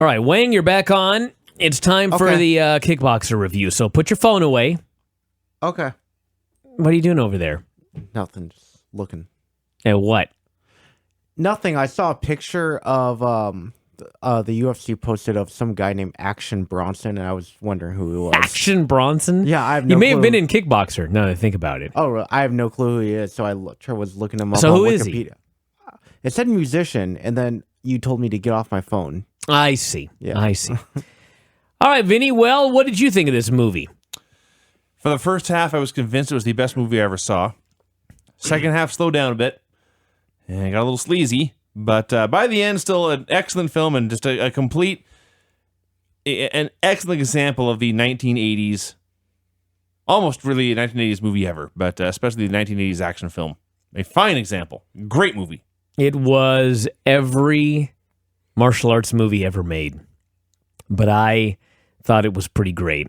All right, Wang, you're back on. It's time for the Kickboxer review, so put your phone away. Okay. What are you doing over there? Nothing. Just looking. At what? Nothing. I saw a picture of the UFC posted of some guy named Action Bronson, and I was wondering who he was. Action Bronson? Yeah, I have no He may clue. have been in Kickboxer, now that I think about it. Oh, I have no clue who he is, so I was looking him up So on who Wikipedia. is he? It said musician, and then you told me to get off my phone. I see. Yeah. I see. All right, Vinny, well, what did you think of this movie? For the first half, I was convinced it was the best movie I ever saw. Second half slowed down a bit, and it got a little sleazy. But by the end, still an excellent film and just an excellent example of the 1980s, almost really a 1980s movie ever, but especially the 1980s action film. A fine example. Great movie. It was every martial arts movie ever made, but I thought it was pretty great.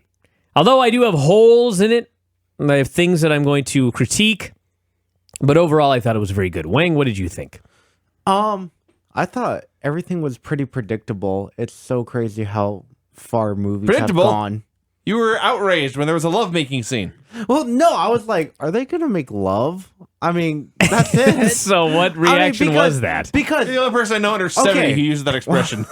Although I do have holes in it, and I have things that I'm going to critique, but overall I thought it was very good. Wang, what did you think? I thought everything was pretty predictable. It's so crazy how far movies Predictable? have gone. You were outraged when there was a lovemaking scene. Well, no, I was like, are they gonna make love? I mean, that's it. So what reaction was that? Because You're the only person I know under 70 who uses that expression.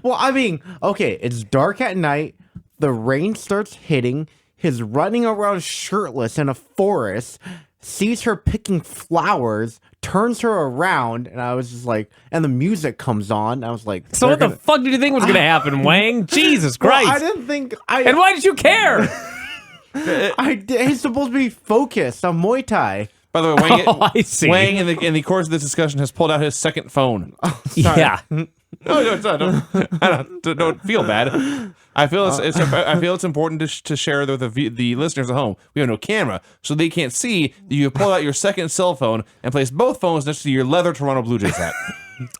well, I mean, okay, it's dark at night. The rain starts hitting. He's running around shirtless in a forest. Sees her picking flowers. Turns her around, and I was just like, and the music comes on. I was like, So what the fuck did you think was going to happen, Wang? Jesus Christ. Well, I didn't think. And why did you care? He's supposed to be focused on Muay Thai. By the way, Wang, I see. Wang in the course of this discussion has pulled out his second phone. Yeah. No, it's not. Don't feel bad. I feel it's important to share with the listeners at home. We have no camera, so they can't see that you pull out your second cell phone and place both phones next to your leather Toronto Blue Jays hat.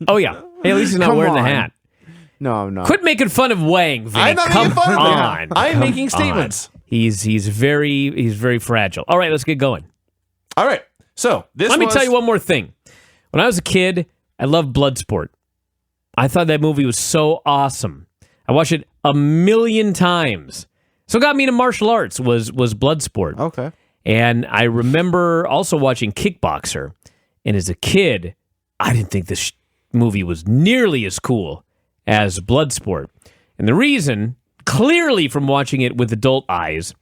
Oh, yeah. Hey, at least he's not Come wearing the on. hat. No, I'm not. Quit making fun of Wang, Vinny. I'm not Come making fun of him. on. I'm Come making on. statements. He's very fragile. All right, let's get going. All right. So Let me tell you one more thing. When I was a kid, I loved Bloodsport. I thought that movie was so awesome. I watched it a million times. So what got me into martial arts was Bloodsport. Okay. And I remember also watching Kickboxer. And as a kid, I didn't think this movie was nearly as cool as Bloodsport. And the reason, clearly from watching it with adult eyes,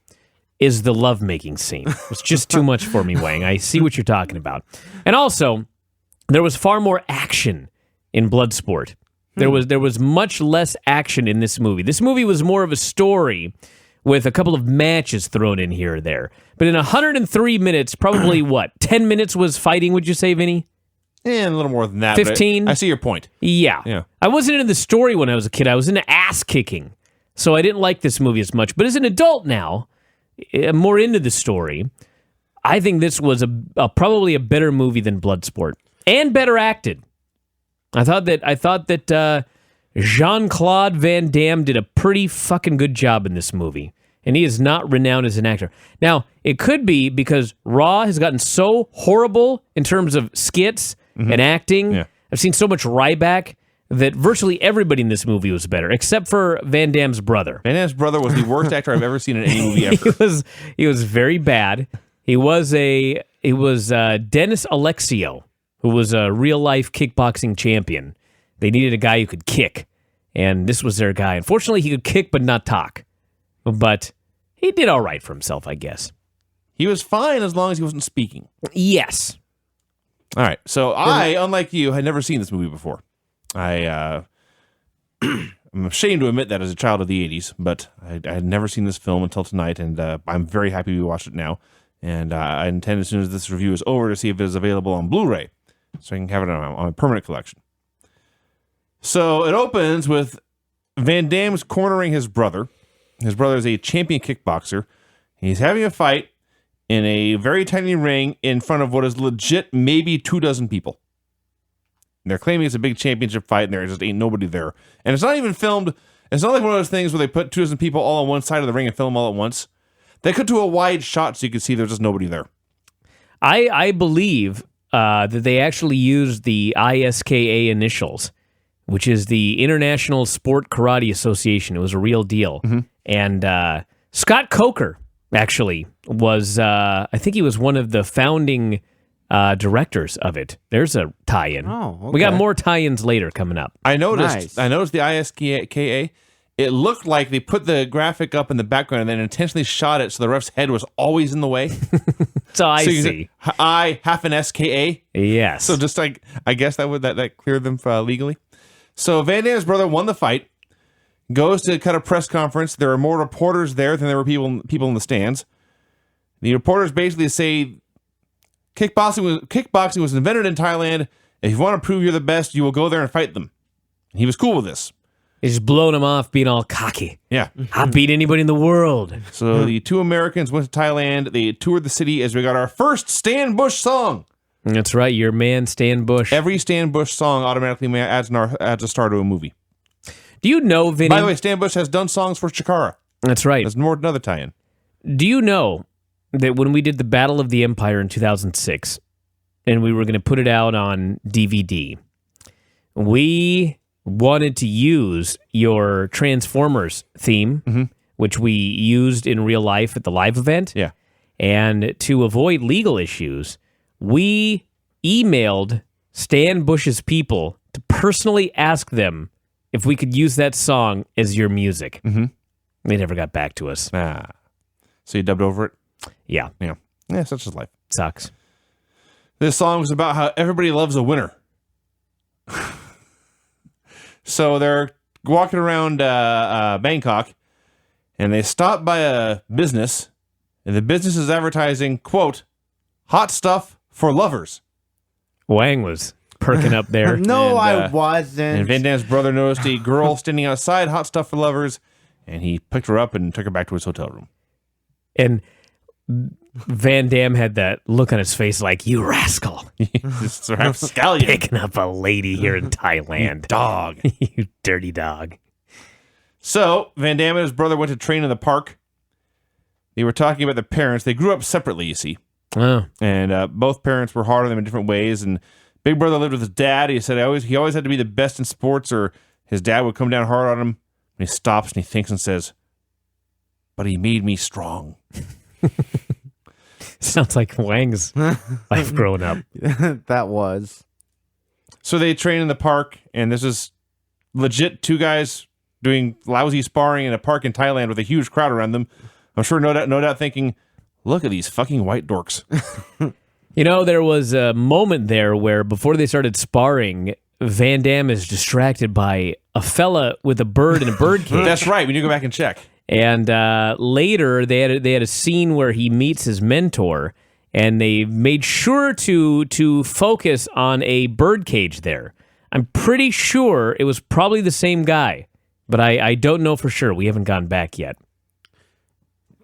is the lovemaking scene. It's just too much for me, Wang. I see what you're talking about. And also, there was far more action in Bloodsport. There was much less action in this movie. This movie was more of a story with a couple of matches thrown in here or there. But in 103 minutes, probably 10 minutes was fighting, would you say, Vinny? And a little more than that. 15? I see your point. Yeah. I wasn't into the story when I was a kid. I was into ass kicking. So I didn't like this movie as much. But as an adult now, I'm more into the story. I think this was probably a better movie than Bloodsport. And better acted. I thought that Jean Claude Van Damme did a pretty fucking good job in this movie, and he is not renowned as an actor. Now, it could be because Raw has gotten so horrible in terms of skits and acting. Yeah. I've seen so much Ryback that virtually everybody in this movie was better, except for Van Damme's brother. Van Damme's brother was the worst actor I've ever seen in any movie ever. He was very bad. He was Dennis Alexio, who was a real-life kickboxing champion. They needed a guy who could kick, and this was their guy. Unfortunately, he could kick but not talk. But he did all right for himself, I guess. He was fine as long as he wasn't speaking. Yes. All right. So I, unlike you, had never seen this movie before. I'm ashamed to admit that as a child of the 80s, but I had never seen this film until tonight, and I'm very happy we watched it now. And I intend, as soon as this review is over, to see if it is available on Blu-ray, so I can have it on my permanent collection. So it opens with Van Damme's cornering his brother. His brother is a champion kickboxer. He's having a fight in a very tiny ring in front of what is legit maybe 24 people. And they're claiming it's a big championship fight, and there just ain't nobody there. And it's not even filmed. It's not like one of those things where they put 24 people all on one side of the ring and film all at once. They cut to a wide shot so you can see there's just nobody there. I believe that they actually used the ISKA initials which is the International Sport Karate Association. It was a real deal. And Scott Coker, actually, was, I think he was one of the founding directors of it. There's a tie-in. Oh, okay. We got more tie-ins later coming up. I noticed. Nice. I noticed the ISKA. It looked like they put the graphic up in the background and then intentionally shot it so the ref's head was always in the way. So I So you can see. say, I half an SKA. Yes. So just like I guess that cleared them legally. So Van Damme's brother won the fight. Goes to cut a press conference. There are more reporters there than there were people in the stands. The reporters basically say kickboxing was invented in Thailand. If you want to prove you're the best, you will go there and fight them. He was cool with this. He's just blowing him off, being all cocky. Yeah. I beat anybody in the world. So the two Americans went to Thailand. They toured the city as we got our first Stan Bush song. That's right, your man Stan Bush. Every Stan Bush song automatically adds a star to a movie. Do you know, Vinny? By the way, Stan Bush has done songs for Chikara. That's right. There's more another tie-in. Do you know that when we did the Battle of the Empire in 2006, and we were going to put it out on DVD, we wanted to use your Transformers theme, which we used in real life at the live event. Yeah. And to avoid legal issues, we emailed Stan Bush's people to personally ask them if we could use that song as your music. They never got back to us. So you dubbed over it? Yeah, Yeah, such is life. sucks. This song was about how everybody loves a winner. So they're walking around Bangkok, and they stop by a business, and the business is advertising, quote, hot stuff for lovers. Wang was perking up there. No, And, I wasn't. And Van Damme's brother noticed a girl standing outside, hot stuff for lovers, and he picked her up and took her back to his hotel room. And Van Damme had that look on his face like, you rascal. This rapscallion. Picking up a lady here in Thailand. Dog. You dirty dog. So, Van Damme and his brother went to train in the park. They were talking about their parents. They grew up separately, you see. Oh, And both parents were hard on them in different ways. And Big Brother lived with his dad. He said he always had to be the best in sports, or his dad would come down hard on him. And he stops and he thinks and says, but he made me strong. sounds like Wang's life growing up. That was. So they train in the park, and this is legit two guys doing lousy sparring in a park in Thailand with a huge crowd around them. I'm sure no doubt thinking, look at these fucking white dorks. You know, there was a moment there where before they started sparring, Van Damme is distracted by a fella with a bird in a bird cage. That's right. We need to go back and check. And later, they had a scene where he meets his mentor, and they made sure to focus on a bird cage there. I'm pretty sure it was probably the same guy, but I don't know for sure. We haven't gone back yet.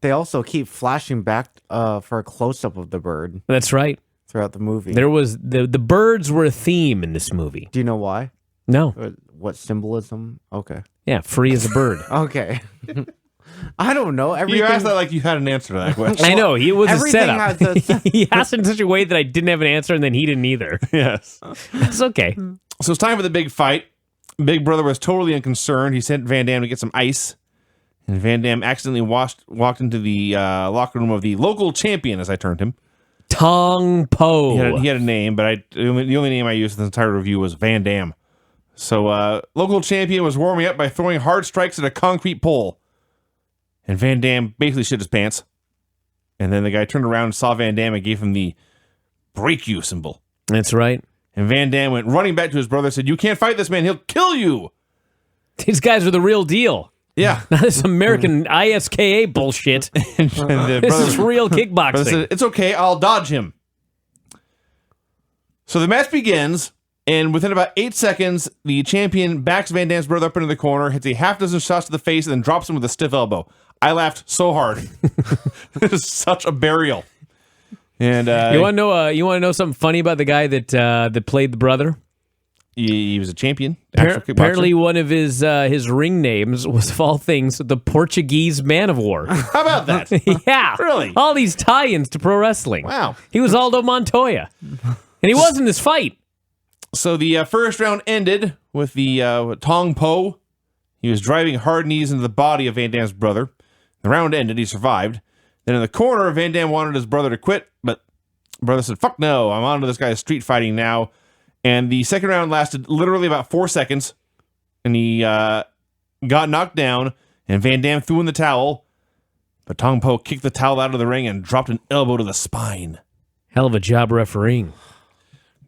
They also keep flashing back for a close-up of the bird That's right. throughout the movie. There was the birds were a theme in this movie. Do you know why? No, What symbolism? Okay. yeah, free as a bird. Okay. I don't know. Everything. You asked that like you had an answer to that question. I know it was a Everything setup. has a- He asked in such a way that I didn't have an answer, and then he didn't either. Yes. That's okay. So it's time for the big fight. Big Brother was totally unconcerned. He sent Van Damme to get some ice. And Van Damme accidentally walked into the locker room of the local champion, as I termed him. Tong Po. He had a name, but the only name I used in the entire review was Van Damme. So local champion was warming up by throwing hard strikes at a concrete pole. And Van Damme basically shit his pants. And then the guy turned around and saw Van Damme and gave him the break you symbol. That's right. And Van Damme went running back to his brother and said, you can't fight this man. He'll kill you. These guys are the real deal. Yeah. Not this American ISKA bullshit. And the This brother- is real brother kickboxing. said, it's okay. I'll dodge him. So the match begins. And within about 8 seconds, the champion backs Van Damme's brother up into the corner, hits a half dozen shots to the face, and then drops him with a stiff elbow. I laughed so hard. It was such a burial. And You want to know something funny about the guy that played the brother? he was a champion. Actual kickboxer. Apparently, one of his ring names was, of all things, the Portuguese Man of War. How about that? Yeah, Really? All these tie-ins to pro wrestling. Wow. He was Aldo Montoya, and he was in this fight. So the first round ended with the Tong Po. He was driving hard knees into the body of Van Damme's brother. The round ended. He survived. Then in the corner, Van Damme wanted his brother to quit, but brother said, fuck no, I'm on to this guy's street fighting now. And the second round lasted literally about 4 seconds. And he got knocked down, and Van Damme threw in the towel. But Tong Po kicked the towel out of the ring and dropped an elbow to the spine. Hell of a job refereeing.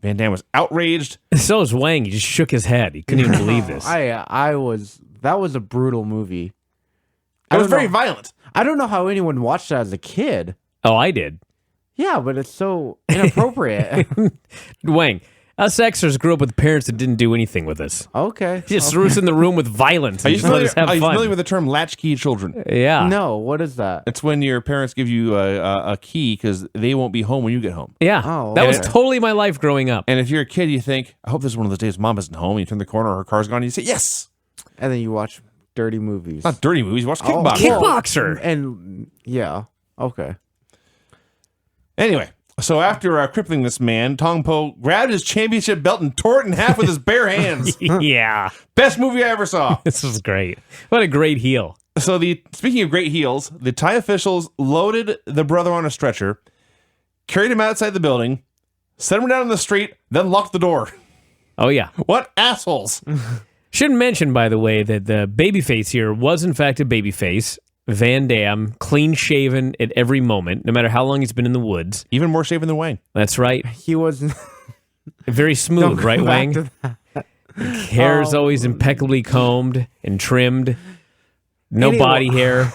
Van Damme was outraged. So was Wang. He just shook his head. He couldn't even believe this. That was a brutal movie. It was very violent. I don't know how anyone watched that as a kid. Oh, I did. Yeah, but it's so inappropriate. Wang, us Xers grew up with parents that didn't do anything with us. Okay. Just threw us in the room with violence Are and you just let us have familiar fun. with the term latchkey children? Yeah. No, what is that? It's when your parents give you a key because they won't be home when you get home. Yeah. Oh, that was okay. totally my life growing up. And if you're a kid, you think, I hope this is one of those days mom isn't home. You turn the corner, her car's gone, and you say, yes. And then you watch dirty movies. Not dirty movies. You watch Oh, Kickboxer. Kickboxer. And yeah, okay. Anyway, so after crippling this man, Tong Po grabbed his championship belt and tore it in half with his bare hands. Yeah. Best movie I ever saw. This was great. What a great heel. So speaking of great heels, the Thai officials loaded the brother on a stretcher, carried him outside the building, set him down in the street, then locked the door. Oh, yeah. What assholes. Shouldn't mention, by the way, that the babyface here was, in fact, a babyface. Van Damme, clean-shaven at every moment, no matter how long he's been in the woods. Even more shaven than Wang. That's right. He was Very smooth, right, Wang? Hair's always impeccably combed and trimmed. No Anyway. body hair.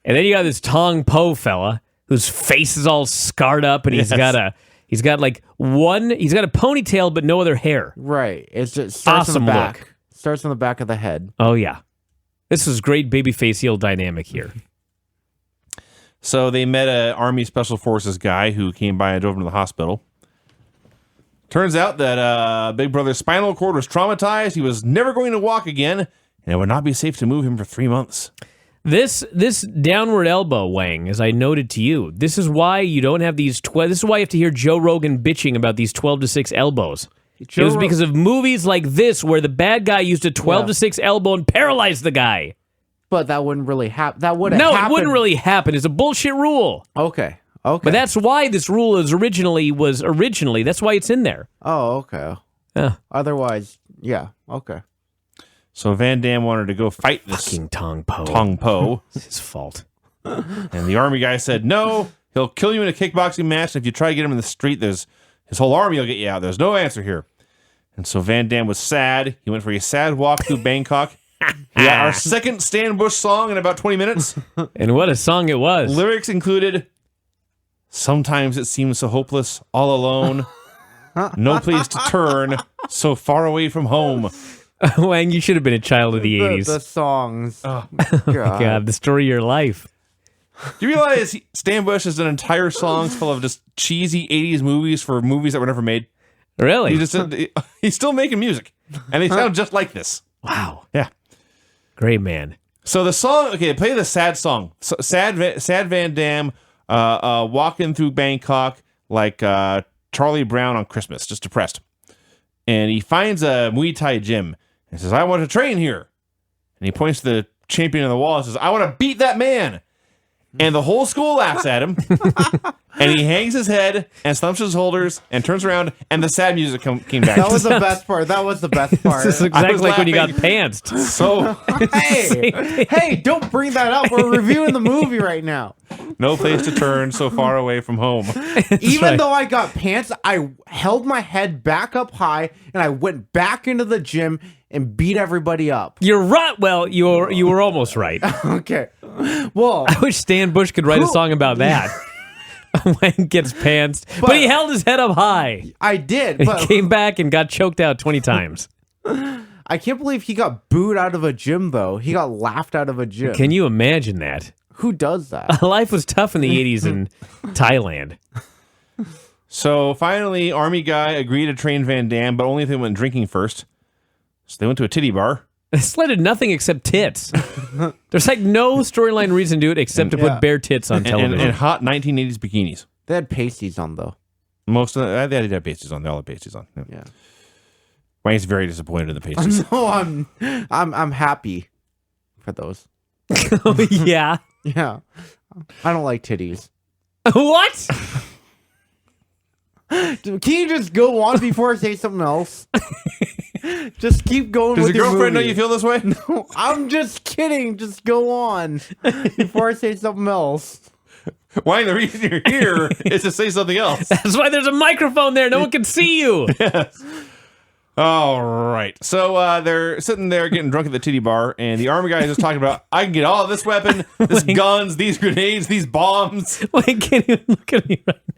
And then you got this Tong Po fella whose face is all scarred up, and he's got a ponytail but no other hair. right. It's just starts Awesome on the back. look. Starts on the back of the head. Oh yeah, this is great babyface heel dynamic here. So they met an Army Special Forces guy who came by and drove him to the hospital. Turns out that Big Brother's spinal cord was traumatized. He was never going to walk again, and it would not be safe to move him for 3 months. This downward elbow, Wang, as I noted to you, this is why you don't have these. This is why you have to hear Joe Rogan bitching about these 12-6 elbows. It was because of movies like this where the bad guy used a 12-6 elbow and paralyzed the guy. But that wouldn't really happen. That would No, happen. it wouldn't really happen. It's a bullshit rule. Okay. But that's why this rule was originally. That's why it's in there. Oh, okay. Yeah. Otherwise, yeah. Okay. So Van Damme wanted to go fight this Fucking Tong Po. Tong Po, It's his fault. and the Army guy said, no, he'll kill you in a kickboxing match, and if you try to get him in the street, his whole army will get you out. There's no answer here. And so Van Damme was sad. He went for a sad walk through Bangkok. We got our second Stan Bush song in about 20 minutes. And what a song it was. Lyrics included, sometimes it seems so hopeless, all alone, no place to turn, so far away from home. Wang, you should have been a child of the 80s. The songs. Oh. God, the story of your life. Do you realize Stan Bush has done entire songs full of just cheesy 80s movies for movies that were never made? Really? He's still making music, and they sound just like this. Wow. Yeah. Great man. So the song, okay, play the sad song. So, sad Van Damme walking through Bangkok like Charlie Brown on Christmas, just depressed. And he finds a Muay Thai gym and says, I want to train here. And he points to the champion on the wall and says, I want to beat that man. And the whole school laughs at him. And he hangs his head and slumps his shoulders and turns around, and the sad music came back. That was the best part. That was the best part. This is exactly like when you got laughing. pantsed. So, hey, don't bring that up. We're reviewing the movie right now. no place to turn, so far away from home. Even right. though I got pants, I held my head back up high and I went back into the gym and beat everybody up. You're right. Well, you were almost right. Okay. Well, I wish Stan Bush could write a song about that. Wang gets pantsed, but he held his head up high. I did, He but came back and got choked out 20 times. I can't believe he got booed out of a gym, though. He got laughed out of a gym. Can you imagine that? Who does that? Life was tough in the 80s in Thailand. So finally, Army guy agreed to train Van Damme, but only if they went drinking first. So they went to a titty bar. Sled did nothing except tits. There's like no storyline reason to do it except to put bare tits on television. And hot 1980s bikinis. They had pasties on, though. Most of them, they did have pasties on. They all had pasties on. Yeah. Yeah. Wang's very disappointed in the paces. No, I'm happy for those. Oh, yeah. Yeah. I don't like titties. What? Can you just go on before I say something else? Just keep going Does with your your girlfriend know movie. you feel this way? No, I'm just kidding. Just go on before I say something else. Wang, the reason you're here is to say something else. That's why there's a microphone there. No one can see you. All right. So they're sitting there getting drunk at the titty bar, and the army guy is just talking about, I can get all of this weapon, this guns, these grenades, these bombs. Why can't even look at me right now?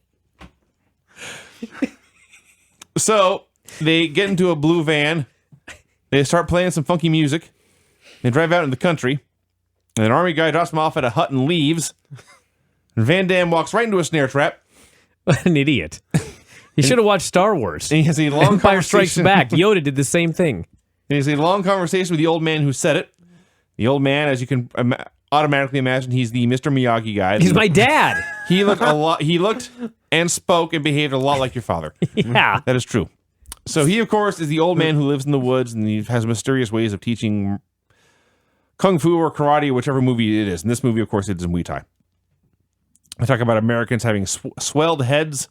So they get into a blue van. They start playing some funky music. They drive out in the country. And an army guy drops them off at a hut and leaves. And Van Damme walks right into a snare trap. What an idiot. He should have watched Star Wars. And he has a long Empire Strikes conversation. Back. Yoda did the same thing. And he has a long conversation with the old man who said it. The old man, as you can automatically imagine, he's the Mr. Miyagi guy. He's my dad. He looked and spoke and behaved a lot like your father. Yeah. That is true. So he, of course, is the old man who lives in the woods, and he has mysterious ways of teaching kung fu or karate or whichever movie it is. In this movie, of course, it's in Muay Thai. I talk about Americans having swelled heads,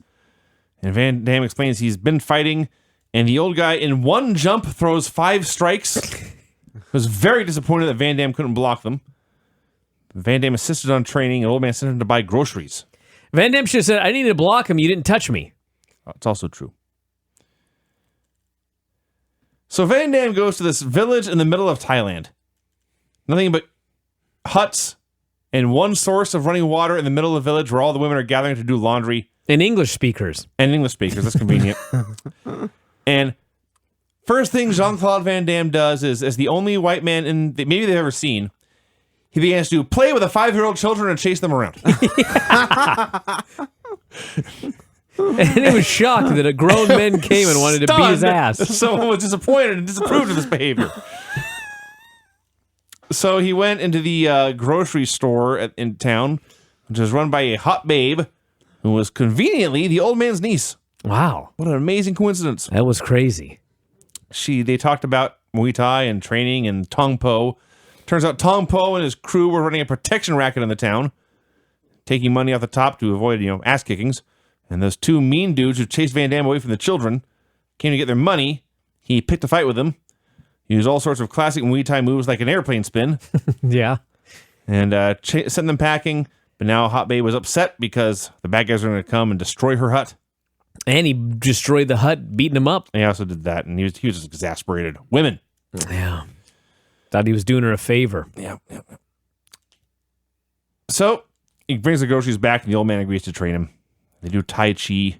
and Van Damme explains he's been fighting, and the old guy in one jump throws 5 strikes. Was very disappointed that Van Damme couldn't block them. Van Damme insisted on training, and old man sent him to buy groceries. Van Damme should have said, I needed to block him. You didn't touch me. It's also true. So Van Damme goes to this village in the middle of Thailand. Nothing but huts and one source of running water in the middle of the village where all the women are gathering to do laundry. And English speakers. And English speakers. That's convenient. And first thing Jean Claude Van Damme does is, as the only white man maybe they've ever seen, he begins to play with a 5-year-old children and chase them around. And he was shocked that a grown man came and wanted to beat his ass. Someone was disappointed and disapproved of his behavior. So he went into the grocery store in town, which was run by a hot babe who was conveniently the old man's niece. Wow. What an amazing coincidence. That was crazy. They talked about Muay Thai and training and Tong Po. Turns out Tong Po and his crew were running a protection racket in the town, taking money off the top to avoid, ass kickings. And those 2 mean dudes who chased Van Damme away from the children came to get their money. He picked a fight with them. He used all sorts of classic Muay Thai moves like an airplane spin. Yeah. And sent them packing. But now Hot Babe was upset because the bad guys are going to come and destroy her hut. And he destroyed the hut, beating him up. And he also did that. And he was just exasperated. Women. Yeah. Thought he was doing her a favor. Yeah. So he brings the groceries back and the old man agrees to train him. They do Tai Chi.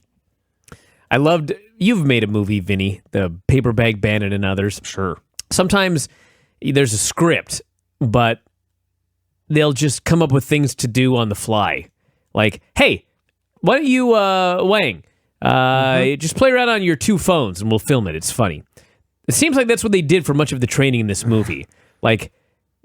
I loved, you've made a movie, Vinny, The Paper Bag Bandit and others. Sure. Sometimes there's a script, but they'll just come up with things to do on the fly. Like, hey, why don't you, Wang, just play around on your 2 phones and we'll film it. It's funny. It seems like that's what they did for much of the training in this movie. Like,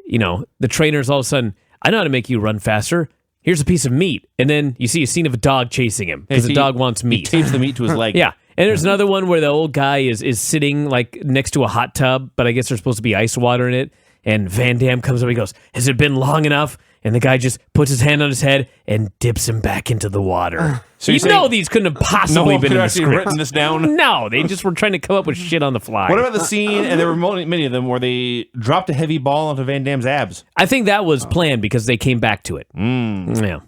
the trainers all of a sudden, I know how to make you run faster. Here's a piece of meat. And then you see a scene of a dog chasing him because the dog wants meat. He tapes the meat to his leg. Yeah. And there's another one where the old guy is sitting like next to a hot tub, but I guess there's supposed to be ice water in it. And Van Damme comes up and he goes, has it been long enough? And the guy just puts his hand on his head and dips him back into the water. So you know these couldn't have possibly been in the actually script. written this down. No, they just were trying to come up with shit on the fly. What about the scene, and there were many of them, where they dropped a heavy ball onto Van Damme's abs? I think that was planned because they came back to it. Yeah.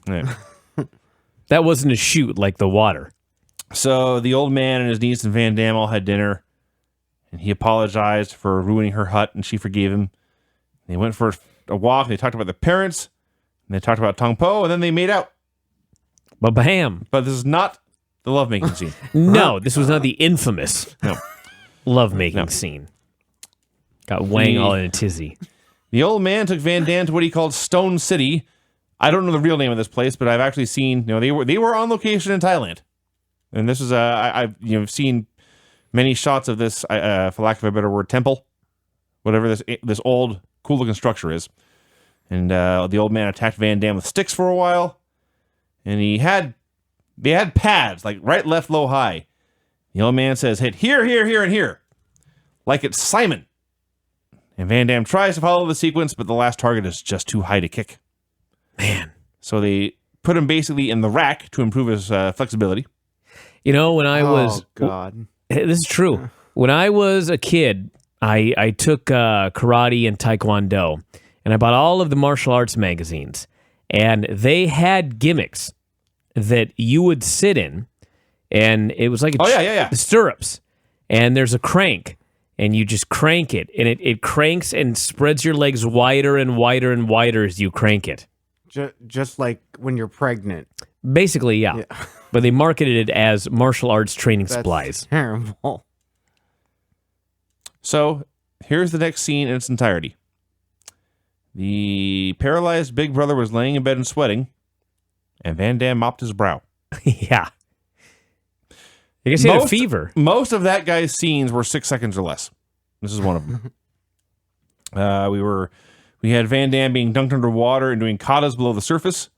That wasn't a shoot like the water. So the old man and his niece and Van Damme all had dinner, and he apologized for ruining her hut, and she forgave him. They went for a walk, they talked about their parents, and they talked about Tong Po, and then they made out. Bam. But this is not the lovemaking scene. No, this was not the infamous No. lovemaking scene. Got Wang all in a tizzy. The old man took Van Damme to what he called Stone City. I don't know the real name of this place, but I've actually seen, they were on location in Thailand. And this is, I've seen many shots of this, for lack of a better word, temple, whatever this old, cool-looking structure is. And the old man attacked Van Damme with sticks for a while. And they had pads, like right, left, low, high. The old man says, hit here, here, here, and here. like it's Simon. And Van Damme tries to follow the sequence, but the last target is just too high to kick. Man. So they put him basically in the rack to improve his flexibility. You know, when I was... Oh, God. This is true. When I was a kid, I took karate and taekwondo, and I bought all of the martial arts magazines, and they had gimmicks that you would sit in, and it was like stirrups, and there's a crank, and you just crank it, and it cranks and spreads your legs wider and wider and wider as you crank it. Just like when you're pregnant. Basically, yeah. But they marketed it as martial arts training supplies. Terrible. So here's the next scene in its entirety. The paralyzed big brother was laying in bed and sweating, and Van Damme mopped his brow. Yeah. I guess he had a fever. Most of that guy's scenes were 6 seconds or less. This is one of them. We had Van Damme being dunked underwater and doing katas below the surface.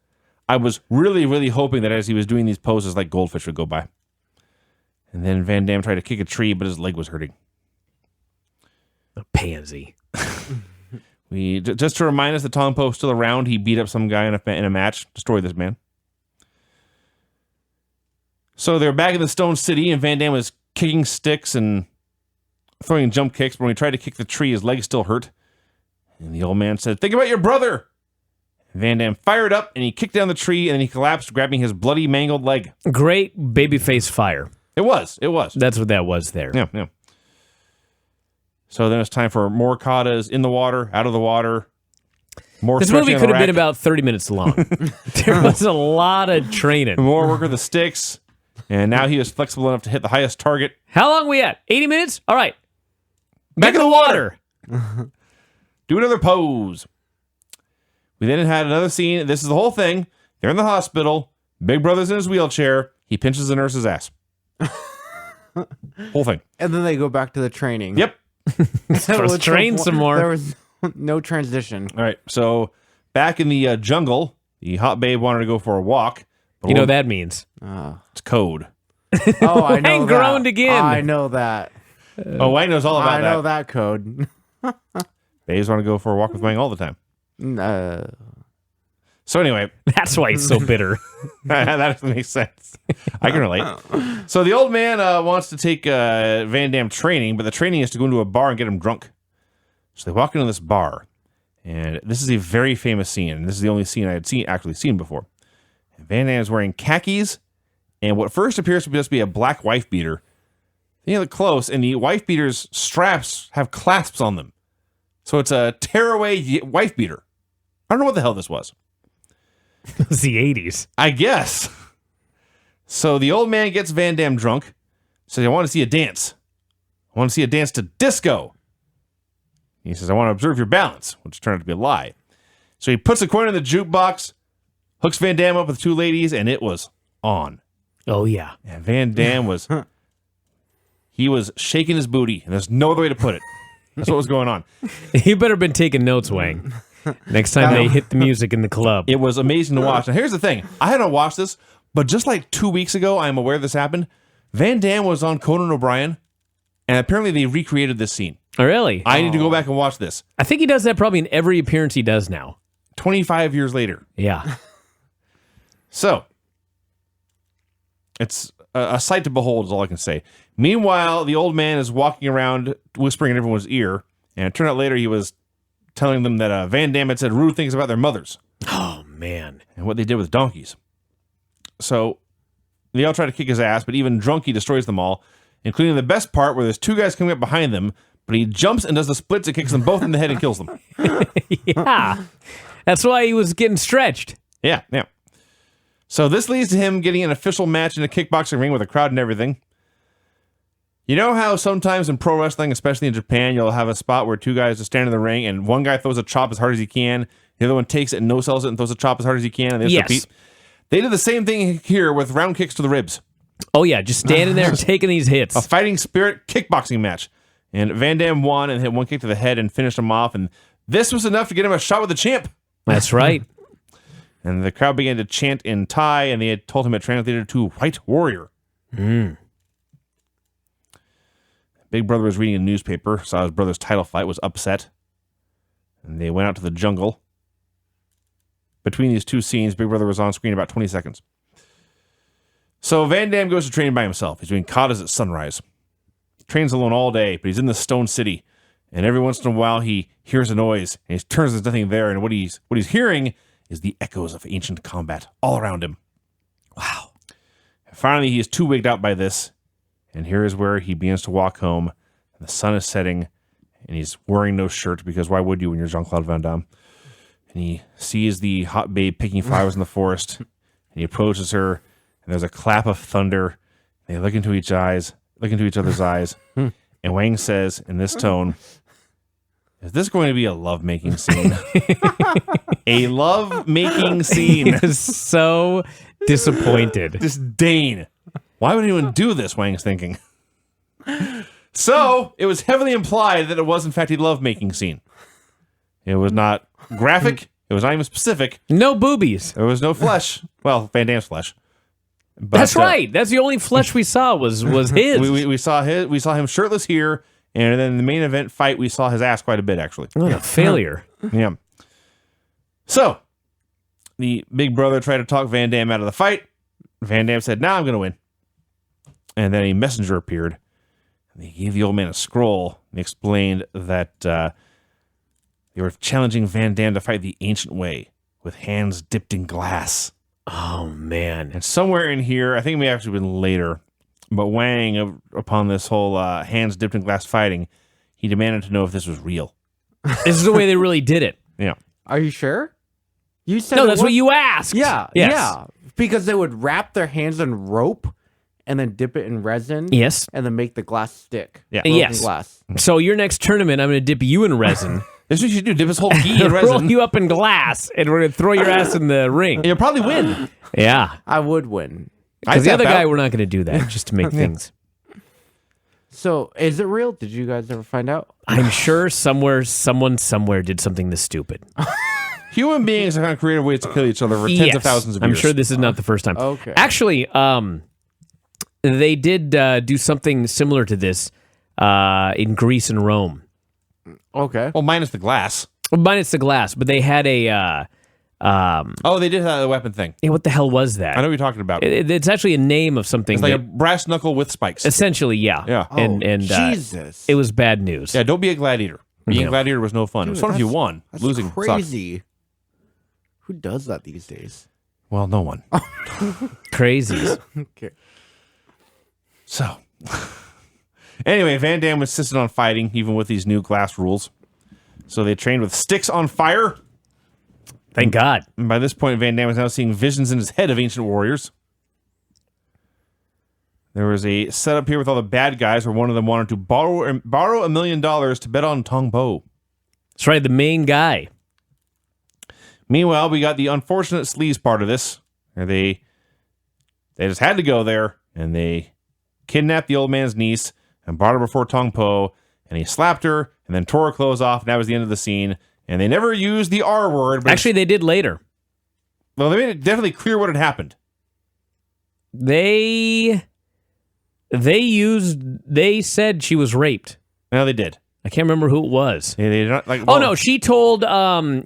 I was really, really hoping that as he was doing these poses, like goldfish would go by. And then Van Damme tried to kick a tree, but his leg was hurting. A pansy. Just to remind us that Tom Poe's still around, he beat up some guy in a match, destroyed this man. So they're back in the Stone City, and Van Damme was kicking sticks and throwing jump kicks, but when he tried to kick the tree, his leg still hurt. And the old man said, "Think about your brother!" Van Damme fired up, and he kicked down the tree, and then he collapsed, grabbing his bloody, mangled leg. Great babyface fire. It was. That's what that was there. Yeah. So then it's time for more katas in the water, out of the water. More. This movie could have been about 30 minutes long. There was a lot of training. More work with the sticks, and now he was flexible enough to hit the highest target. How long we at? 80 minutes? All right. Back in the water. Do another pose. We then had another scene. This is the whole thing. They're in the hospital. Big Brother's in his wheelchair. He pinches the nurse's ass. Whole thing. And then they go back to the training. Yep. Let's train some more. There was no transition. All right. So back in the jungle, the hot babe wanted to go for a walk. You know what that means. It's code. Oh, I know Wang that. groaned again. I know that. Wang knows all about that. I know that code. Babes want to go for a walk with Wang all the time. No. So anyway. That's why he's so bitter. That doesn't make sense. I can relate. So the old man wants to take Van Damme training, but the training is to go into a bar and get him drunk. So they walk into this bar, and this is a very famous scene. And this is the only scene I had actually seen before. And Van Damme is wearing khakis and what first appears to just be a black wife beater. Then you look close, and the wife beater's straps have clasps on them. So it's a tearaway wife beater. I don't know what the hell this was. It was the 80s. I guess. So the old man gets Van Damme drunk. Says, "I want to see a dance. I want to see a dance to disco." He says, "I want to observe your balance," which turned out to be a lie. So he puts a coin in the jukebox, hooks Van Damme up with two ladies, and it was on. Oh, yeah. And Van Damme was... he was shaking his booty, and there's no other way to put it. That's what was going on. You better been taking notes, Wang. Next time they hit the music in the club. It was amazing to watch. Now, here's the thing. I hadn't watched this, but just like 2 weeks ago, I am aware this happened. Van Damme was on Conan O'Brien, and apparently they recreated this scene. Oh, really? I need to go back and watch this. I think he does that probably in every appearance he does now. 25 years later. Yeah. So, it's a sight to behold is all I can say. Meanwhile, the old man is walking around whispering in everyone's ear, and it turned out later he was telling them that Van Damme had said rude things about their mothers. Oh, man. And what they did with donkeys. So, they all try to kick his ass, but even drunk, he destroys them all, including the best part where there's two guys coming up behind them, but he jumps and does the splits and kicks them both in the head and kills them. Yeah. That's why he was getting stretched. Yeah. So this leads to him getting an official match in a kickboxing ring with a crowd and everything. You know how sometimes in pro wrestling, especially in Japan, you'll have a spot where two guys just stand in the ring and one guy throws a chop as hard as he can, the other one takes it and no-sells it and throws a chop as hard as he can, and they just repeat? They did the same thing here with round kicks to the ribs. Oh, yeah, just standing there taking these hits. A fighting spirit kickboxing match. And Van Damme won and hit one kick to the head and finished him off, and this was enough to get him a shot with the champ. That's right. And the crowd began to chant in Thai, and they had told him it translated to White Warrior. Big Brother was reading a newspaper, saw his brother's title fight, was upset, and they went out to the jungle. Between these two scenes, Big Brother was on screen about 20 seconds. So Van Damme goes to training by himself. He's doing katas at sunrise. He trains alone all day, but he's in the Stone City, and every once in a while he hears a noise, and he turns, there's nothing there, and what he's hearing is the echoes of ancient combat all around him. Wow. And finally, he is too wigged out by this, and here is where he begins to walk home, and the sun is setting, and he's wearing no shirt, because why would you when you're Jean Claude Van Damme? And he sees the hot babe picking flowers in the forest, and he approaches her, and there's a clap of thunder. They look into each other's eyes, and Wang says in this tone, "Is this going to be a love-making scene?" A love-making scene. He is so disappointed. Disdain. Why would anyone do this, Wang's thinking. So, it was heavily implied that it was, in fact, a love-making scene. It was not graphic. It was not even specific. No boobies. There was no flesh. Well, Van Damme's flesh. But, That's right. That's the only flesh we saw was his. We saw him shirtless here, and then in the main event fight, we saw his ass quite a bit, actually. What a failure. Yeah. So, the Big Brother tried to talk Van Damme out of the fight. Van Damme said, "Now I'm going to win." And then a messenger appeared. And they gave the old man a scroll and explained that they were challenging Van Damme to fight the ancient way with hands dipped in glass. Oh, man. And somewhere in here, I think it may have actually been later, but Wang, upon this whole hands dipped in glass fighting, he demanded to know if this was real. This is the way they really did it. Yeah. Are you sure? You said No, that's what you asked. Yeah, Yes. yeah. Because they would wrap their hands in rope and then dip it in resin. Yes. And then make the glass stick. Yeah. Broken Yes. glass. So your next tournament, I'm going to dip you in resin, This is what you should do. Dip his whole gi in roll resin. you up in glass, and we're going to throw your ass in the ring. You'll probably win. Yeah. I would win. Because the tap other guy, out. we're not going to do that just to make things. So, is it real? Did you guys ever find out? I'm sure someone somewhere did something this stupid. Human beings have found creative ways to kill each other for tens of thousands of years. I'm sure this is not the first time. Okay. Actually, they did do something similar to this in Greece and Rome. Okay. Well, minus the glass. Well, minus the glass, but they had a... Oh, they did have the weapon thing. what the hell was that? I know what you're talking about. It's actually a name of something. It's like a that- brass knuckle with spikes. essentially, yeah. Yeah. And Jesus. it was bad news. Yeah, don't be a gladiator. Being Yeah. a gladiator was no fun. It was fun if you that's- won. That's Losing sucked. crazy. Who does that these days? Well, no one. Crazies. Okay. So, anyway, Van Damme insisted on fighting, even with these new glass rules. So they trained with sticks on fire. Thank God. And by this point, Van Damme is now seeing visions in his head of ancient warriors. There was a setup here with all the bad guys where one of them wanted to borrow $1 million to bet on Tong Po. That's right, the main guy. Meanwhile, we got the unfortunate sleaze part of this, where they just had to go there, and they kidnapped the old man's niece and brought her before Tong Po, and he slapped her, and then tore her clothes off, and that was the end of the scene. And they never used the R word. But Actually, they did later. well, they made it definitely clear what had happened. They said she was raped. No, they did. I can't remember who it was. They not like. Oh well, no, she told the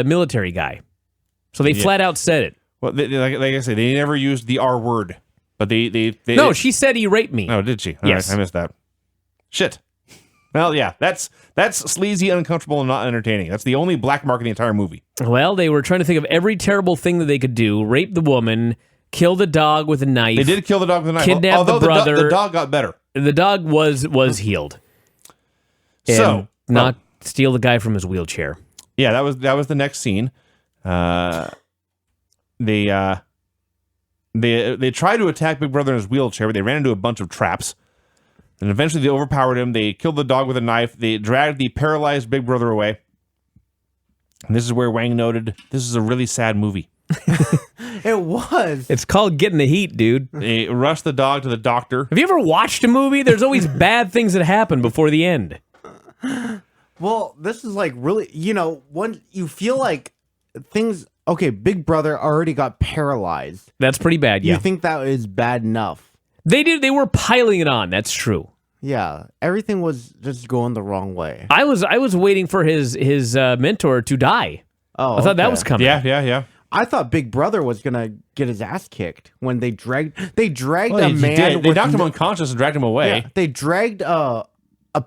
military guy. So they flat out said it. Well, like I said, they never used the R word, but they No, she said he raped me. Oh, did she? All Yes. right, I missed that. Shit. Well, yeah, that's sleazy, uncomfortable, and not entertaining. That's the only black mark in the entire movie. Well, they were trying to think of every terrible thing that they could do. Rape the woman, kill the dog with a knife. They did kill the dog with a knife. Kidnap although the brother. The dog got better. The dog was healed. And So, not steal the guy from his wheelchair. yeah, that was the next scene. They tried to attack Big Brother in his wheelchair, but they ran into a bunch of traps. And eventually they overpowered him. They killed the dog with a knife. They dragged the paralyzed Big Brother away. And this is where Wang noted, this is a really sad movie. It was. It's called Getting the Heat, dude. They rushed the dog to the doctor. Have you ever watched a movie? There's always bad things that happen before the end. Well, this is like really, when you feel like things. Okay, Big Brother already got paralyzed. That's pretty bad, yeah. You think that is bad enough? They were piling it on. That's true. Yeah, everything was just going the wrong way. I was waiting for his mentor to die. Oh, I thought that okay. was coming. Yeah. I thought Big Brother was gonna get his ass kicked when they dragged Well, a he man. did. They with knocked him unconscious and dragged him away. Yeah, they dragged a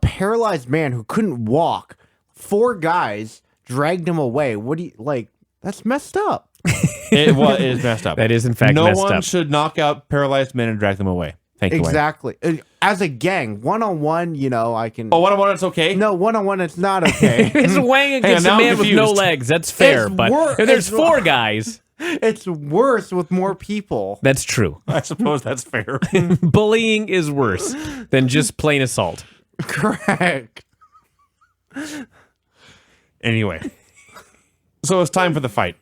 paralyzed man who couldn't walk. 4 guys dragged him away. What do you like? That's messed up. It is messed up. That is, in fact, no messed one up. should knock out paralyzed men and drag them away. Thank you. Exactly. As a gang, one-on-one, I can. Oh, one-on-one, it's okay? No, one-on-one, it's not okay. It's Wang against now a I'm man with no confused. legs. That's fair. It's But wor- if there's it's 4 guys, It's worse with more people. that's true. I suppose that's fair. Bullying is worse than just plain assault. Correct. Anyway. So it's time for the fight.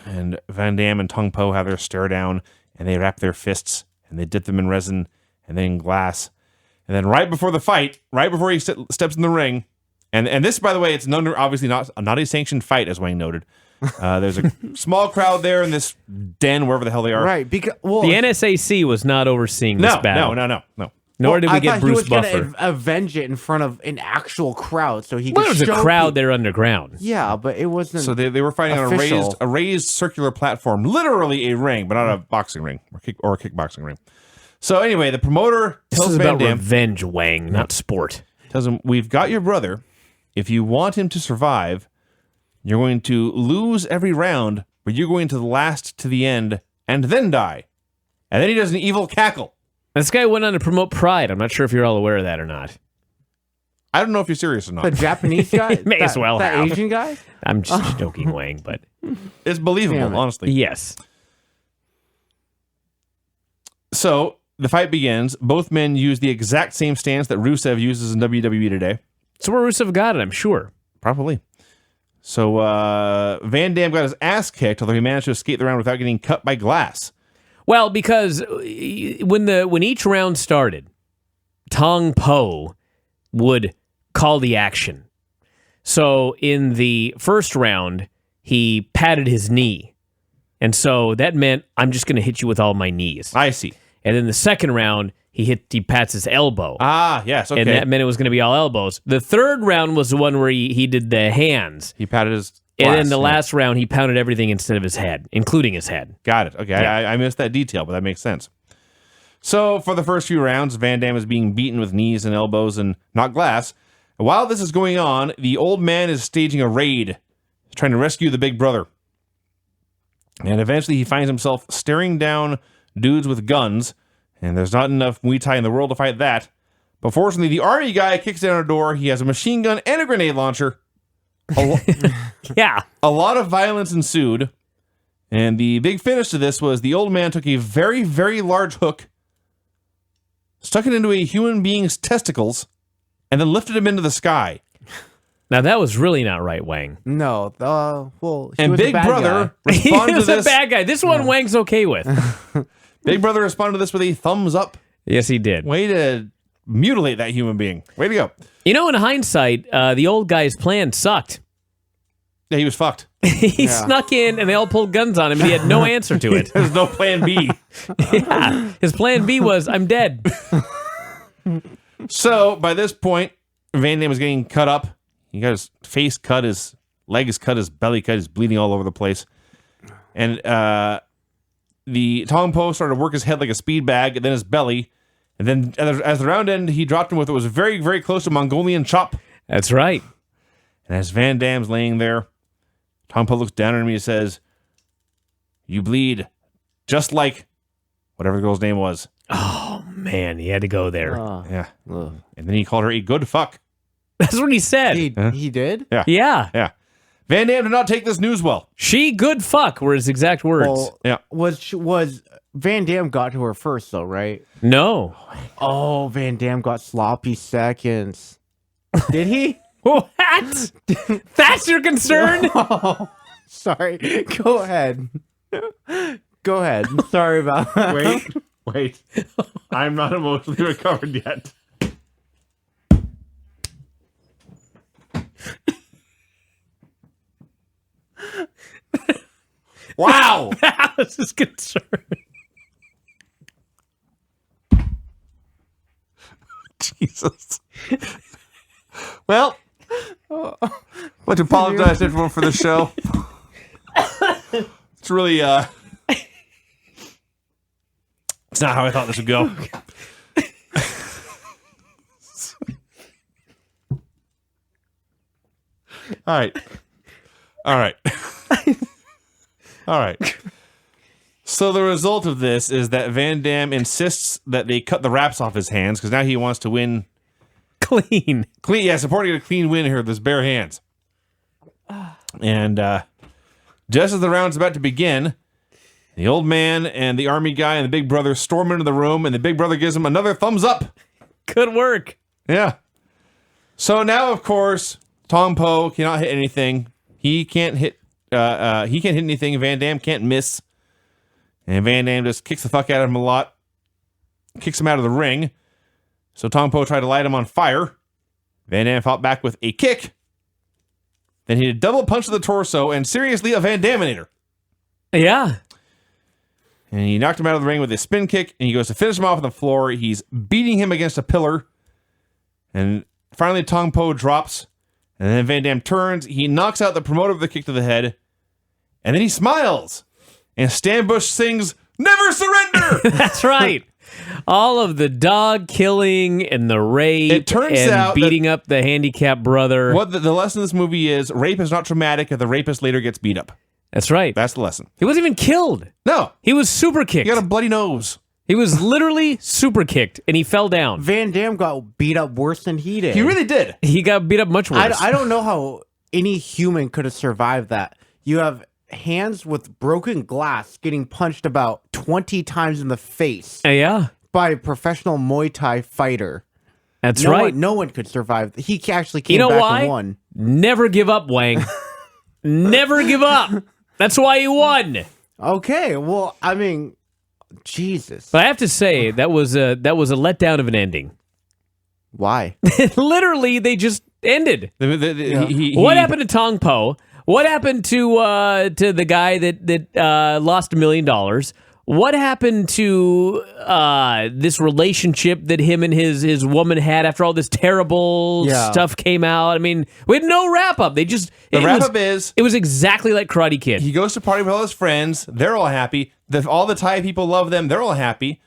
And Van Damme and Tong Po have their stare down, and they wrap their fists, and they dip them in resin, and then in glass. And then right before the fight, right before he steps in the ring, and this, by the way, it's obviously not a sanctioned fight, as Wang noted. There's a small crowd there in this den, wherever the hell they are. Right, because The NSAC was not overseeing this battle. No. Nor did we I get thought Bruce he was Buffer. gonna avenge it in front of an actual crowd, so he Well, could there was a show crowd people- there underground. Yeah, but it wasn't. So they were fighting Official. on a raised circular platform, literally a ring, but not a boxing ring or a kickboxing ring. So anyway, the promoter This tells is Van about Damme, revenge, Wang, not sport. tells him, "We've got your brother. If you want him to survive, you're going to lose every round, but you're going to last to the end and then die." And then he does an evil cackle. This guy went on to promote Pride. I'm not sure if you're all aware of that or not. I don't know if you're serious or not. the Japanese guy, May as well that have. Asian guy. I'm just joking, Wang, but It's believable, Damn it. honestly. yes. So the fight begins. Both men use the exact same stance that Rusev uses in WWE today. So where Rusev got it, I'm sure. Probably. So Van Damme got his ass kicked, although he managed to escape the round without getting cut by glass. Well, because when each round started, Tong Po would call the action. So in the first round, he patted his knee. And so that meant, I'm just going to hit you with all my knees. I see. And then the second round, he pats his elbow. Ah, yes, okay. And that meant it was going to be all elbows. The third round was the one where he did the hands. He patted his And glass, then the yeah. last round, he pounded everything instead of his head, including his head. Got it. Okay, Yeah. I missed that detail, but that makes sense. So for the first few rounds, Van Damme is being beaten with knees and elbows and not glass. While this is going on, the old man is staging a raid, trying to rescue the big brother. And eventually he finds himself staring down dudes with guns, and there's not enough Muay Thai in the world to fight that. But fortunately, the army guy kicks down a door. He has a machine gun and a grenade launcher. Yeah. A lot of violence ensued, and the big finish to this was the old man took a very, very large hook, stuck it into a human being's testicles, and then lifted him into the sky. Now, that was really not right, Wang. No, well, he And was a Big bad Brother guy. He responded to was a this. bad guy. This one Wang's okay with. Big Brother responded to this with a thumbs up. Yes, he did. Way to mutilate that human being. Way to go. You know, in hindsight, the old guy's plan sucked. Yeah, he was fucked. He snuck in, and they all pulled guns on him, and he had no answer to it. There's no plan B. Yeah. His plan B was, I'm dead. So by this point, Van Damme was getting cut up. He got his face cut, his leg is cut, his belly cut, he's bleeding all over the place. And the Tong Po started to work his head like a speed bag, and then his belly. And then as the round ended, he dropped him with what was very, very close to Mongolian chop. That's right. And as Van Damme's laying there, Tong Po looks down at me and says, "You bleed just like whatever the girl's name was." Oh, man, he had to go there. Yeah. Ugh. And then he called her a good fuck. That's what he said. He did? Yeah. Yeah. Van Damme did not take this news well. She good fuck were his exact words. Well, Yeah. was Van Damme got to her first though, right? No. Oh, Van Damme got sloppy seconds. Did he? What? That's your concern? Oh, sorry. Go ahead. Go ahead. Sorry about that. Wait. I'm not emotionally recovered yet. Wow. That was his concern. Jesus. Well, I'd like to apologize to everyone for the show. It's really, it's not how I thought this would go. All right. All right. So the result of this is that Van Damme insists that they cut the wraps off his hands because now he wants to win Clean. yeah, supporting a clean win here with his bare hands. And just as the round's about to begin, the old man and the army guy and the big brother storm into the room, and the big brother gives him another thumbs up. Good work. Yeah. So now, of course, Tong Po cannot hit anything. He can't hit anything. Van Damme can't miss. And Van Damme just kicks the fuck out of him a lot. Kicks him out of the ring. So Tong Po tried to light him on fire. Van Damme fought back with a kick. Then he did a double punch to the torso and seriously a Van Daminator. Yeah. And he knocked him out of the ring with a spin kick, and he goes to finish him off on the floor. He's beating him against a pillar. And finally Tong Po drops. And then Van Damme turns. He knocks out the promoter with the kick to the head. And then he smiles. And Stan Bush sings, "Never Surrender!" That's right. All of the dog killing and the rape It turns and out beating up the handicapped brother. What the lesson of this movie is, rape is not traumatic if the rapist later gets beat up. That's right. That's the lesson. He wasn't even killed. No. He was super kicked. He got a bloody nose. He was literally super kicked, and he fell down. Van Damme got beat up worse than he did. He really did. He got beat up much worse. I don't know how any human could have survived that. You have hands with broken glass getting punched about 20 times in the face Yeah, by a professional Muay Thai fighter. that's No right. one, no one could survive. He actually came You know back why? and won. Never give up, Wang. Never give up. That's why he won. Okay, well, I mean, Jesus. But I have to say that was a letdown of an ending. Why? Literally, they just ended. What happened to Tong Po? What happened to the guy that lost $1 million? What happened to this relationship that him and his woman had after all this terrible stuff came out? I mean, we had no wrap up. They just The wrap up is it was exactly like Karate Kid. he goes to party with all his friends. They're all happy. All the Thai people love them. They're all happy.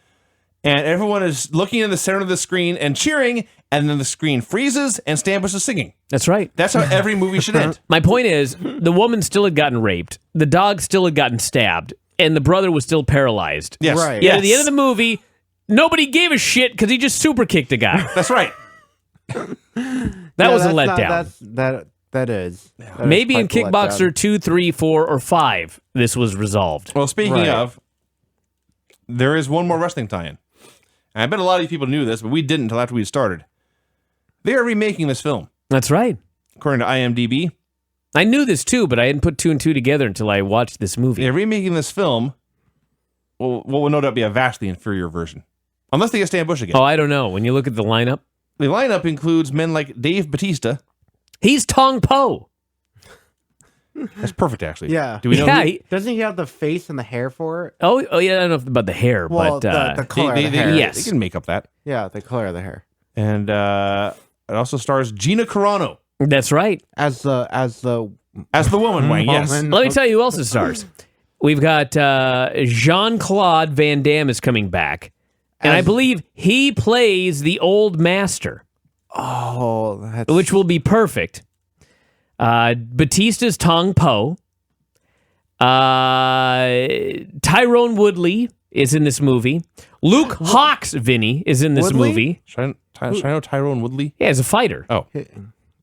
And everyone is looking in the center of the screen and cheering. And then the screen freezes and Stan Bush is singing. That's right. That's how every movie should end. My point is, the woman still had gotten raped. The dog still had gotten stabbed. And the brother was still paralyzed. Yes. Right. Yet at the end of the movie, nobody gave a shit because he just super kicked a guy. That's right. That was a letdown. That is. Maybe in quite the Kickboxer 2, 3, 4, or 5, this was resolved. Well, speaking Right. of, there is one more wrestling tie-in. And I bet a lot of you people knew this, but we didn't until after we started. They are remaking this film, That's right. according to IMDb. I knew this too, but I hadn't put 2 and 2 together until I watched this movie. They're remaking this film. What will no doubt be a vastly inferior version. Unless they get Stan Bush again. Oh, I don't know. When you look at the lineup, The lineup includes men like Dave Bautista. he's Tong Po. That's perfect, actually. Yeah. Do we know? Yeah, who- Doesn't he have the face and the hair for it? Oh, yeah, I don't know about the hair, Well, but the color of the they, hair. Yes. they can make up that. Yeah, the color of the hair. And it also stars Gina Carano that's right. As the as the woman, Wang. Yes. woman. Let me tell you who else it stars. We've got Jean Claude Van Damme is coming back. And I believe he plays the old master, Oh, that's which will be perfect. Batista's Tong Po. Tyrone Woodley is in this movie. Luke Hawk's Vinny is in this Woodley? movie. Should I know Tyrone Woodley? Yeah, as a fighter. Oh.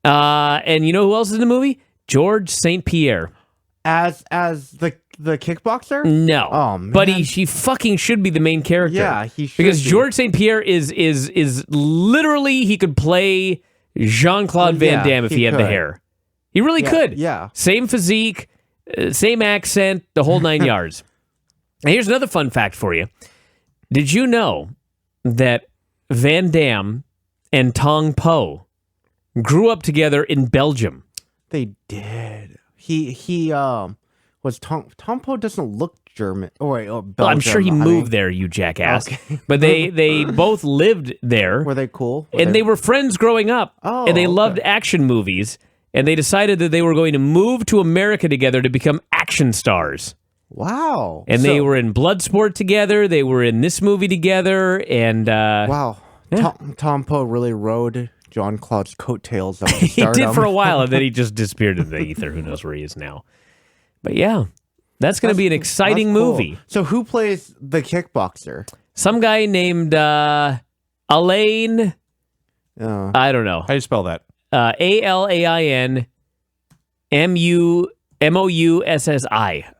And you know who else is in the movie? George St. Pierre. as the kickboxer. No. Oh, man. But he fucking should be the main character. Yeah, he should Because be. George St. Pierre is literally, he could play Jean Claude Van Yeah, Damme if he had the could. hair. He really could. yeah. Same physique, same accent, the whole 9 yards. And here's another fun fact for you. Did you know that Van Damme and Tong Po grew up together in Belgium? They did. He was Tom Poe doesn't look German. Oh wait, Well, Belgium. I'm sure he moved there, you jackass. Okay. But they both lived there. Were they cool? And they were friends growing up. Oh, and they okay. loved action movies. And they decided that they were going to move to America together to become action stars. Wow. And they were in Bloodsport together. They were in this movie together. And Wow. Yeah. Tom Poe really rode Jean Claude's coattails up to he stardom. did for a while, and then he just disappeared into the ether. Who knows where he is now? But yeah, that's going to be an exciting That's cool. movie. So who plays the kickboxer? Some guy named Alain. I don't know. How do you spell that? ALAIN MUMOUSSI.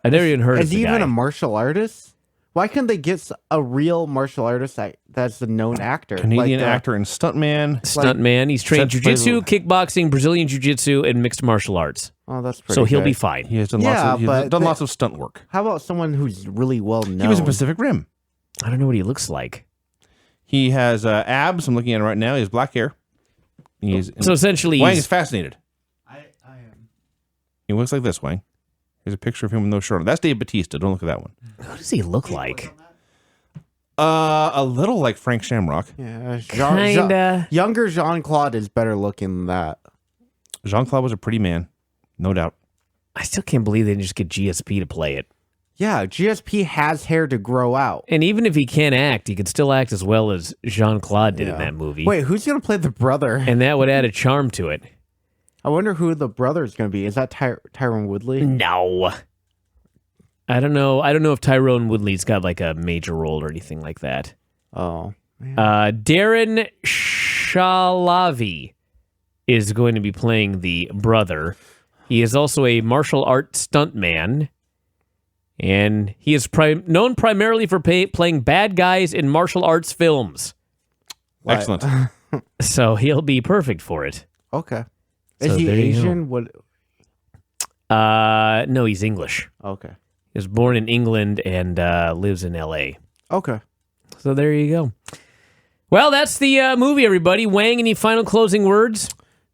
I never even heard of Is the he even guy. a martial artist? Why couldn't they get a real martial artist that's a known actor? Canadian Like, actor and stuntman. Stuntman. He's trained Except jiu-jitsu, kickboxing, Brazilian jiu-jitsu, and mixed martial arts. Oh, that's pretty So he'll good. be fine. He has done Yeah, lots of, but done they- lots of stunt work. How about someone who's really well known? He was in Pacific Rim. I don't know what he looks like. He has abs. I'm looking at him right now. He has black hair. He's So essentially, Wang he's is fascinated. I am. He looks like this, Wang. Here's a picture of him with no shirt on. That's Dave Bautista. Don't look at that one. what does he look like? A little like Frank Shamrock. Yeah, Kinda. Younger Jean Claude is better looking than that. Jean Claude was a pretty man, no doubt. I still can't believe they didn't just get GSP to play it. Yeah, GSP has hair to grow out. And even if he can't act, he could still act as well as Jean Claude did in Yeah. that movie. Wait, who's gonna play the brother? And that would add a charm to it. I wonder who the brother is gonna be. Is that Tyrone Woodley? No. I don't know. I don't know if Tyrone Woodley's got like a major role or anything like that. Oh, man. Darren Shalavi is going to be playing the brother. He is also a martial arts stuntman. And he is known primarily for playing bad guys in martial arts films. What? Excellent. So he'll be perfect for it. Okay. So Is he there you go. Asian? What? No, he's English. Okay. He was born in England and lives in L.A. Okay. So there you go. Well, that's the movie, everybody. Wang, any final closing words?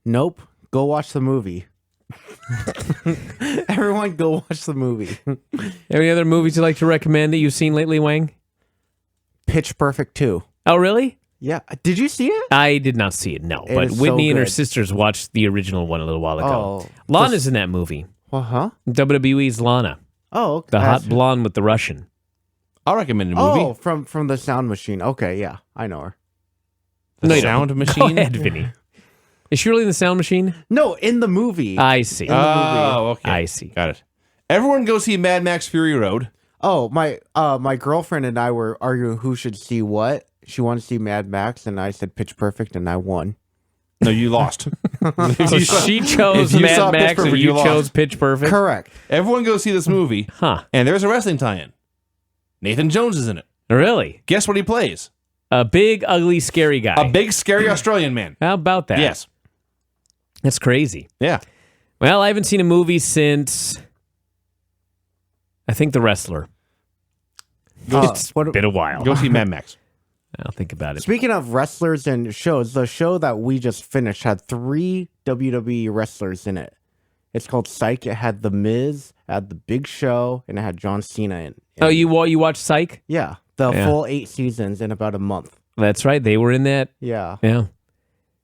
Nope. Go watch the movie. Everyone, go watch the movie. Any other movies you'd like to recommend that you've seen lately, Wang? Pitch Perfect 2. Oh, really? Yeah. Did you see it? I did not see it, no. It But is so Whitney and her good. sisters watched the original one a little while ago. Oh. Lana's in that movie. Well, huh? WWE's Lana, Oh, okay. the hot blonde with the Russian. I'll recommend a movie. Oh, from the Sound Machine. Okay, yeah, I know her. The No, you Sound don't. Machine. Go ahead, Vinny. Is she really in the Sound Machine? No, in the movie. I see. Oh, okay. I see. Got it. Everyone go see Mad Max Fury Road. Oh, my girlfriend and I were arguing who should see what. She wanted to see Mad Max, and I said Pitch Perfect, and I won. No, you lost. So she chose if you saw Mad Pitch Max and Perfect, you you lost. chose Pitch Perfect? Correct. Everyone go see this movie. Huh. And there's a wrestling tie-in. Nathan Jones is in it. Really? Guess what he plays? A big, ugly, scary guy. A big, scary Australian man. How about that? Yes. That's crazy. Yeah. Well, I haven't seen a movie since, I think, The Wrestler. It's what- been a while. Go see Mad Max. I'll think about it. Speaking of wrestlers and shows, the show that we just finished had 3 WWE wrestlers in it. It's called Psych. It had The Miz, it had The Big Show, and it had John Cena in. Oh, you watched Psych? Yeah, the Yeah. full 8 seasons in about a month. That's right. They were in that. Yeah. Yeah.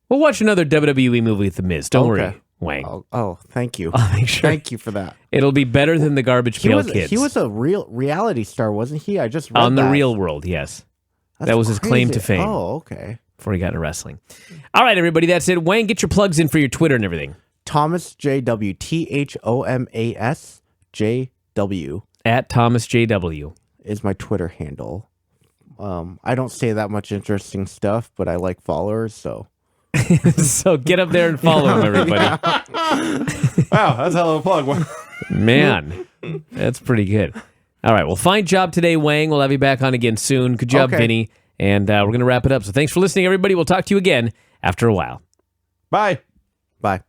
We'll watch another WWE movie with The Miz. Don't Okay. worry, Wang. Oh, thank you. I'll make sure. Thank you for that. It'll be better than the Garbage Pail Kids. He was a real reality star, wasn't he? I just read on the that. real world, yes. That's that was his claim to crazy. fame. Oh, okay. Before he got into wrestling. All right, everybody, that's it. Wang, get your plugs in for your Twitter and everything. Thomas JW, THOMAS JW At Thomas JW. is my Twitter handle. I don't say that much interesting stuff, but I like followers, so. So get up there and follow him, everybody. Wow, that's a hell of a plug. Man, that's pretty good. All right, well, fine job today, Wang. We'll have you back on again soon. Good job, Okay. Vinny. And we're going to wrap it up. So thanks for listening, everybody. We'll talk to you again after a while. Bye. Bye.